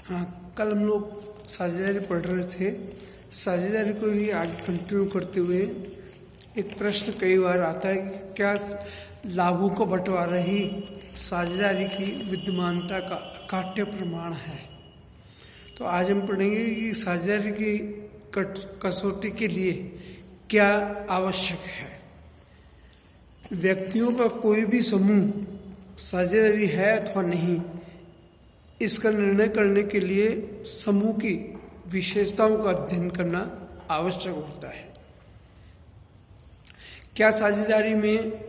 हाँ, कल हम लोग साझेदारी पढ़ रहे थे। साझेदारी को ही आगे कंटिन्यू करते हुए एक प्रश्न कई बार आता है कि क्या लाभों का बंटवारा ही साझेदारी की विद्यमानता का अकाट्य प्रमाण है। तो आज हम पढ़ेंगे कि साझेदारी की कसौटी के लिए क्या आवश्यक है। व्यक्तियों का कोई भी समूह साझेदारी है अथवा नहीं, इसका निर्णय करने के लिए समूह की विशेषताओं का अध्ययन करना आवश्यक होता है। क्या साझेदारी में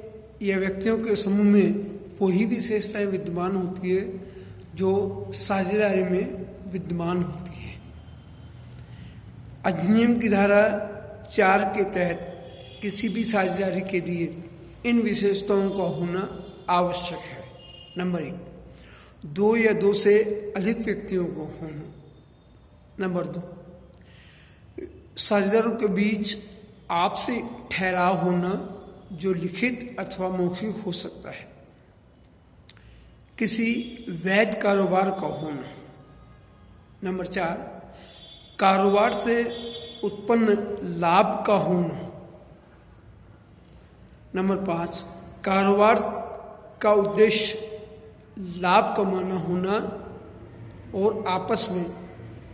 या व्यक्तियों के समूह में वही विशेषताएं विद्यमान होती है जो साझेदारी में विद्यमान होती है। अधिनियम की धारा 4 के तहत किसी भी साझेदारी के लिए इन विशेषताओं का होना आवश्यक है। नंबर 1, 2 या 2 से अधिक व्यक्तियों को होना। नंबर 2, साझेदारों के बीच आपसी ठहराव होना जो लिखित अथवा मौखिक हो सकता है। किसी वैध कारोबार का होना। नंबर 4, कारोबार से उत्पन्न लाभ का होना। नंबर 5, कारोबार का उद्देश्य लाभ कमाना होना और आपस में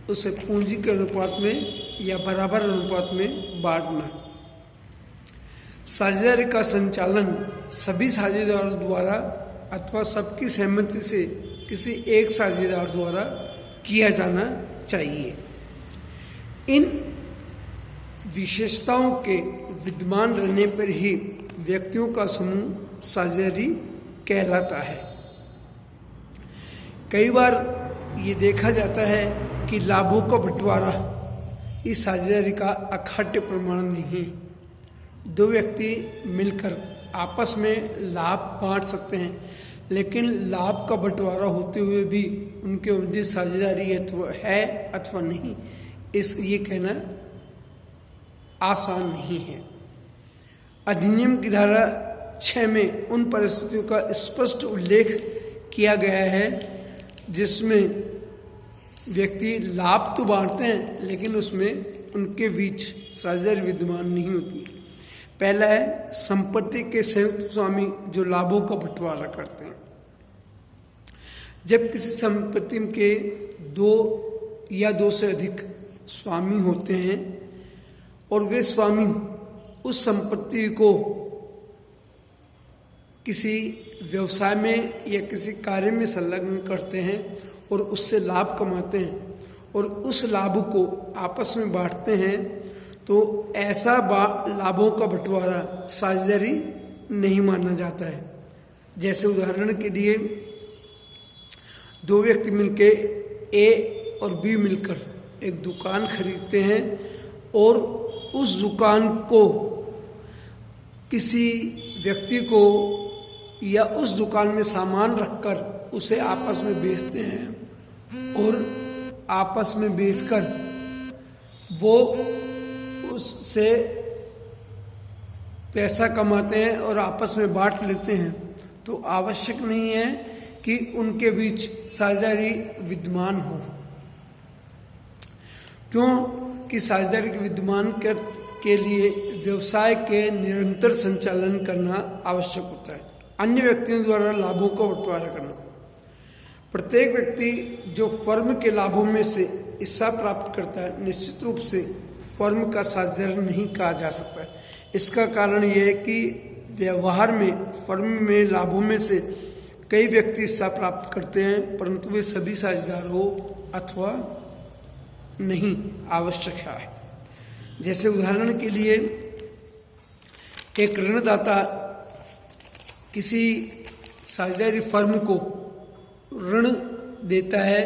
उसे पूंजी के अनुपात में या बराबर अनुपात में बांटना। साझेदारी का संचालन सभी साझेदारों द्वारा अथवा सबकी सहमति से किसी एक साझेदार द्वारा किया जाना चाहिए। इन विशेषताओं के विद्यमान रहने पर ही व्यक्तियों का समूह साझेदारी कहलाता है। कई बार ये देखा जाता है कि लाभों का बंटवारा इस साझेदारी का अकाट्य प्रमाण नहीं। 2 व्यक्ति मिलकर आपस में लाभ बांट सकते हैं, लेकिन लाभ का बंटवारा होते हुए भी उनके मध्य साझेदारी है अथवा नहीं, ये कहना आसान नहीं है। अधिनियम की धारा 6 में उन परिस्थितियों का स्पष्ट उल्लेख किया गया है जिसमें व्यक्ति लाभ तो बांटते हैं लेकिन उसमें उनके बीच साझेदारी विद्यमान नहीं होती। पहला है संपत्ति के संयुक्त स्वामी जो लाभों का बंटवारा करते हैं। जब किसी संपत्ति के 2 या 2 से अधिक स्वामी होते हैं और वे स्वामी उस संपत्ति को किसी व्यवसाय में या किसी कार्य में संलग्न करते हैं और उससे लाभ कमाते हैं और उस लाभ को आपस में बांटते हैं, तो ऐसा लाभों का बंटवारा साझेदारी नहीं माना जाता है। जैसे उदाहरण के लिए 2 व्यक्ति मिलकर ए और बी मिलकर एक दुकान खरीदते हैं और उस दुकान को किसी व्यक्ति को या उस दुकान में सामान रखकर उसे आपस में बेचते हैं और आपस में बेचकर वो उससे पैसा कमाते हैं और आपस में बांट लेते हैं। तो आवश्यक नहीं है कि उनके बीच साझेदारी विद्यमान हो। क्यों कि साझेदारी के विद्यमान के लिए व्यवसाय के निरंतर संचालन करना आवश्यक होता है। अन्य व्यक्तियों द्वारा लाभों का बंटवारा करना। प्रत्येक व्यक्ति जो फर्म के लाभों में से हिस्सा प्राप्त करता है, निश्चित रूप से फर्म का साझेदार नहीं कहा जा सकता। इसका कारण यह है कि व्यवहार में फर्म में लाभों में से कई व्यक्ति हिस्सा प्राप्त करते हैं, परंतु वे सभी साझेदार हो अथवा नहीं आवश्यक है। जैसे उदाहरण के लिए एक ऋणदाता किसी साझेदारी फर्म को ऋण देता है